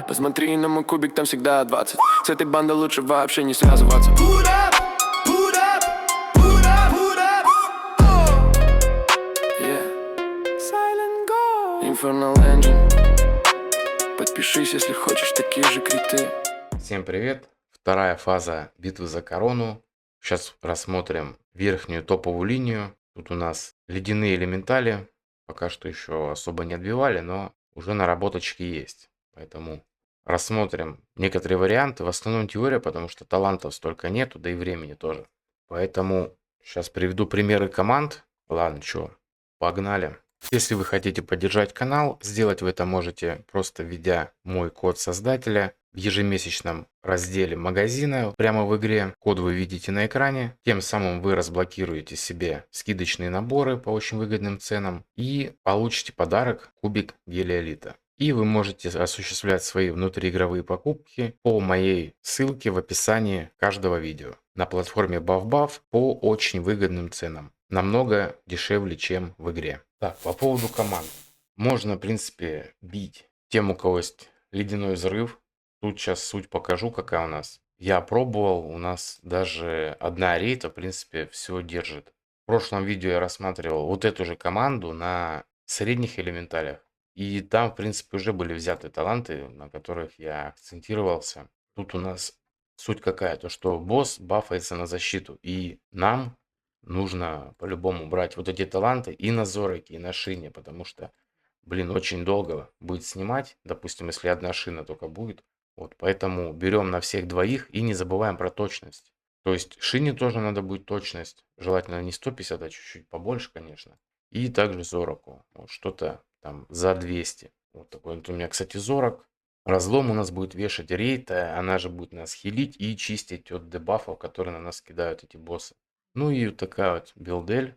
Посмотри на мой кубик, там всегда 20. С этой бандой лучше вообще не связываться. Put up, put up, put up, put up. Oh. Yeah. Silent Go. Infernal Engine. Подпишись, если хочешь такие же криты. Всем привет! Вторая фаза битвы за корону. Сейчас рассмотрим верхнюю топовую линию. Тут у нас ледяные элементали. Пока что еще особо не отбивали, но уже наработочки есть. Поэтому рассмотрим некоторые варианты. В основном теория, потому что талантов столько нету, да и времени тоже. Поэтому сейчас приведу примеры команд. Ладно, что, погнали. Если вы хотите поддержать канал, сделать вы это можете просто введя мой код создателя в ежемесячном разделе магазина прямо в игре. Код вы видите на экране. Тем самым вы разблокируете себе скидочные наборы по очень выгодным ценам и получите подарок кубик Гелиолита. И вы можете осуществлять свои внутриигровые покупки по моей ссылке в описании каждого видео на платформе BuffBuff по очень выгодным ценам. Намного дешевле, чем в игре. Так, по поводу команд. Можно, в принципе, бить тем, у кого есть ледяной взрыв. Тут сейчас суть покажу, какая у нас. Я пробовал, у нас даже одна рейта, в принципе, все держит. В прошлом видео я рассматривал вот эту же команду на средних элементалях. И там, в принципе, уже были взяты таланты, на которых я акцентировался. Тут у нас суть какая? То, что босс бафается на защиту. И нам нужно по-любому брать вот эти таланты и на Зороке, и на Шине. Потому что, блин, очень долго будет снимать. Допустим, если одна шина только будет. Вот, поэтому берем на всех двоих и не забываем про точность. То есть Шине тоже надо будет точность. Желательно не 150, а чуть-чуть побольше, конечно. И также Зороку. Вот что-то там за 200. Вот такой вот у меня, кстати, Зорок. Разлом у нас будет вешать рейта, она же будет нас хилить и чистить от дебафов, которые на нас кидают эти боссы. Ну и вот такая вот билдель.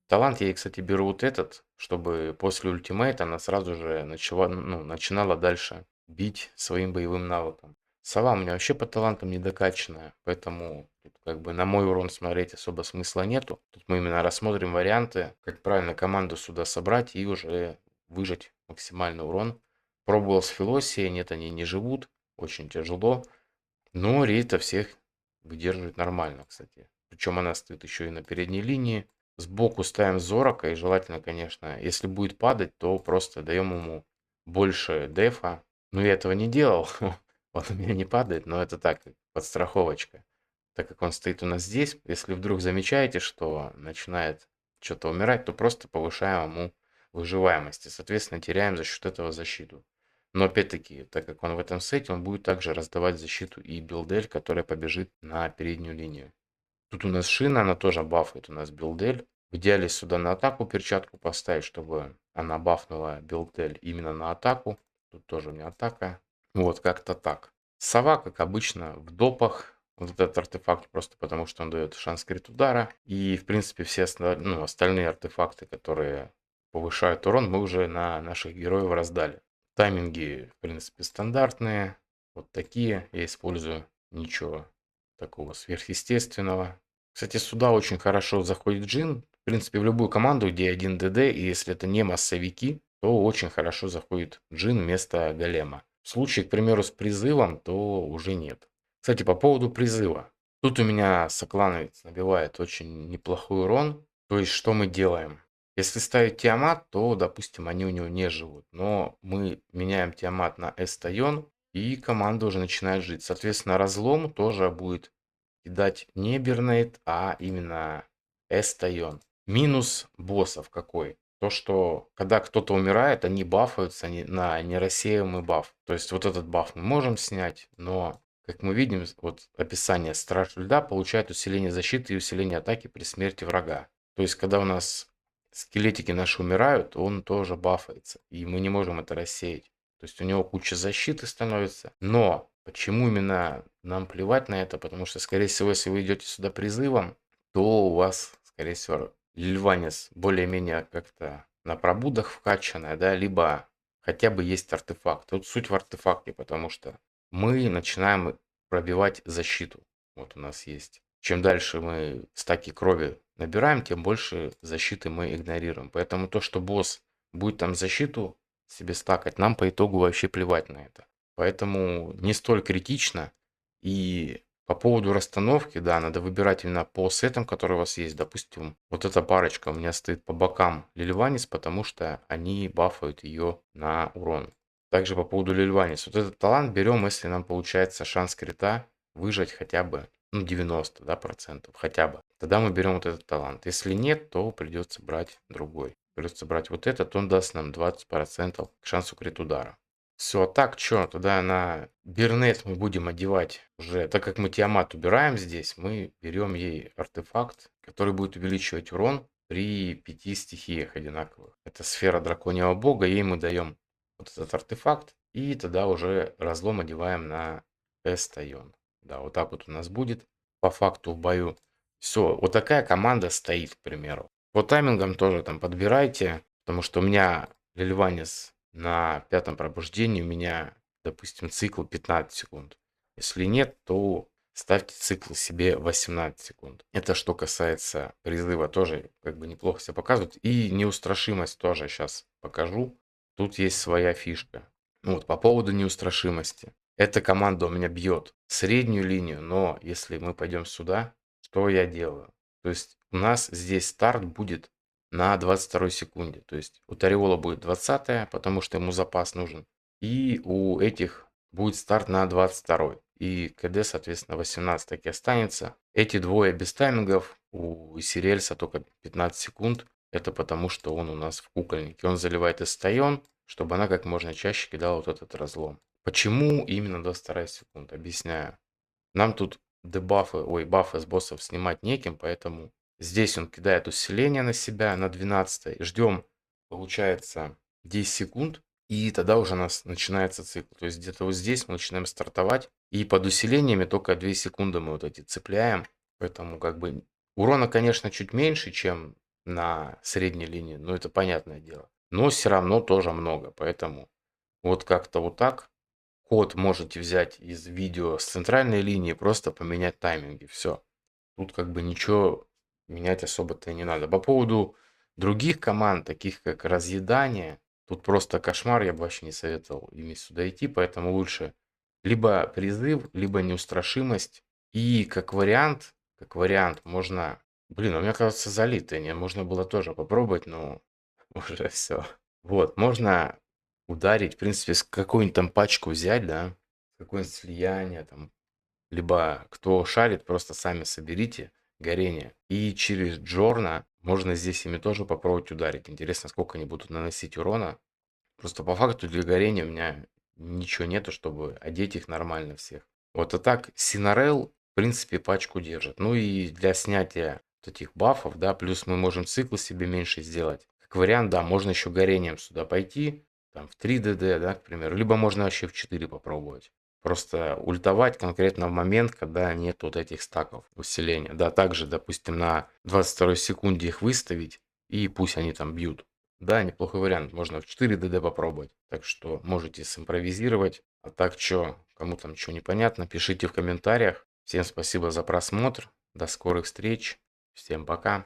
Талант я, кстати, беру вот этот, чтобы после ультимейта она сразу же начинала дальше бить своим боевым навыком. Сова у меня вообще по талантам не докачанная, поэтому тут как бы на мой урон смотреть особо смысла нету. Тут мы именно рассмотрим варианты, как правильно команду сюда собрать и уже выжать максимальный урон. Пробовал с Филосией, нет, они не живут, очень тяжело. Но рейта всех выдерживает нормально, кстати. Причем она стоит еще и на передней линии. Сбоку ставим Зорока и желательно, конечно, если будет падать, то просто даем ему больше дефа. Но я этого не делал, он у меня не падает, но это так, подстраховочка. Так как он стоит у нас здесь, если вдруг замечаете, что начинает что-то умирать, то просто повышаем ему выживаемость и, соответственно, теряем за счет этого защиту. Но опять-таки, так как он в этом сете, он будет также раздавать защиту и билдель, которая побежит на переднюю линию. Тут у нас шина, она тоже бафает у нас билдель. В идеале сюда на атаку перчатку поставить, чтобы она бафнула билдель именно на атаку. Тут тоже у меня атака. Вот, как-то так. Сова, как обычно, в допах. Вот этот артефакт просто потому, что он дает шанс крит удара. И, в принципе, все остальные артефакты, которые повышают урон, мы уже на наших героев раздали. Тайминги, в принципе, стандартные. Вот такие я использую. Ничего такого сверхъестественного. Кстати, сюда очень хорошо заходит джин. В принципе, в любую команду, где 1 ДД, и если это не массовики, то очень хорошо заходит джин вместо голема. В случае, к примеру, с призывом, то уже нет. Кстати, по поводу призыва. Тут у меня соклановец набивает очень неплохой урон. То есть, что мы делаем? Если ставить Тиамат, то, допустим, они у него не живут. Но мы меняем Тиамат на Эстайон, и команда уже начинает жить. Соответственно, разлом тоже будет кидать не Бернейт, а именно Эстайон. Минус боссов какой? То, что когда кто-то умирает, они бафаются на нерассеиваемый баф. То есть вот этот баф мы можем снять, но, как мы видим, вот описание Страж Льда получает усиление защиты и усиление атаки при смерти врага. То есть, когда у нас скелетики наши умирают, он тоже бафается, и мы не можем это рассеять. То есть у него куча защиты становится. Но почему именно нам плевать на это? Потому что, скорее всего, если вы идете сюда призывом, то у вас, скорее всего, Лильванис более-менее как-то на пробудах вкачанная, да, либо хотя бы есть артефакт. Тут суть в артефакте, потому что мы начинаем пробивать защиту. Вот у нас есть. Чем дальше мы стаки крови набираем, тем больше защиты мы игнорируем. Поэтому то, что босс будет там защиту себе стакать, нам по итогу вообще плевать на это. Поэтому не столь критично. И по поводу расстановки, да, надо выбирать именно по сетам, которые у вас есть. Допустим, вот эта парочка у меня стоит по бокам Лильванис, потому что они бафают ее на урон. Также по поводу Лильванис. Вот этот талант берем, если нам получается шанс крита выжать хотя бы, ну, 90, да, процентов, хотя бы. Тогда мы берем вот этот талант. Если нет, то придется брать другой. Придется брать вот этот, он даст нам 20% к шансу крит удара. Все, а так что, тогда на Бернет мы будем одевать уже, так как мы Тиамат убираем здесь, мы берем ей артефакт, который будет увеличивать урон при 5 стихиях одинаковых. Это сфера драконьего бога, ей мы даем вот этот артефакт, и тогда уже разлом одеваем на Эстайон. Да, вот так вот у нас будет по факту в бою. Все, вот такая команда стоит, к примеру. По таймингам тоже там подбирайте, потому что у меня Лильванис на пятом пробуждении, у меня, допустим, цикл 15 секунд. Если нет, то ставьте цикл себе 18 секунд. Это что касается призыва, тоже как бы неплохо себя показывает. И неустрашимость тоже сейчас покажу. Тут есть своя фишка. Ну вот по поводу неустрашимости. Эта команда у меня бьет среднюю линию, но если мы пойдем сюда, что я делаю? То есть у нас здесь старт будет на 22 секунде. То есть у Тариола будет 20, потому что ему запас нужен. И у этих будет старт на 22. И КД, соответственно, 18 таки останется. Эти двое без таймингов. У Сирельса только 15 секунд. Это потому, что он у нас в кукольнике. Он заливает Эстайон, чтобы она как можно чаще кидала вот этот разлом. Почему именно 22 секунда? Объясняю. Нам тут бафы с боссов снимать неким, поэтому здесь он кидает усиление на себя на 12. Ждем, получается, 10 секунд, и тогда уже у нас начинается цикл. То есть где-то вот здесь мы начинаем стартовать, и под усилениями только 2 секунды мы вот эти цепляем. Поэтому как бы урона, конечно, чуть меньше, чем на средней линии, но это понятное дело. Но все равно тоже много, поэтому вот как-то вот так. Код можете взять из видео с центральной линии, просто поменять тайминги. Все. Тут как бы ничего менять особо-то и не надо. По поводу других команд, таких как Разъедание, тут просто кошмар, я бы вообще не советовал ими сюда идти, поэтому лучше либо призыв, либо неустрашимость. И как вариант можно... Блин, у меня, кажется, залитые, не, можно было тоже попробовать, но уже все. Вот, можно ударить, в принципе, с какую-нибудь там пачку взять, да, какое-нибудь слияние там, либо кто шарит, просто сами соберите горение. И через Джорна можно здесь ими тоже попробовать ударить. Интересно, сколько они будут наносить урона. Просто по факту для горения у меня ничего нету, чтобы одеть их нормально всех. Вот, а так Синарел, в принципе, пачку держит. Ну и для снятия вот этих бафов, да, плюс мы можем циклы себе меньше сделать. Как вариант, да, можно еще горением сюда пойти, там в 3 ДД, да, к примеру. Либо можно вообще в 4 попробовать. Просто ультовать конкретно в момент, когда нет вот этих стаков усиления. Да, также, допустим, на 22 секунде их выставить, и пусть они там бьют. Да, неплохой вариант. Можно в 4 ДД попробовать. Так что можете симпровизировать. А так что, кому там что непонятно, пишите в комментариях. Всем спасибо за просмотр. До скорых встреч. Всем пока.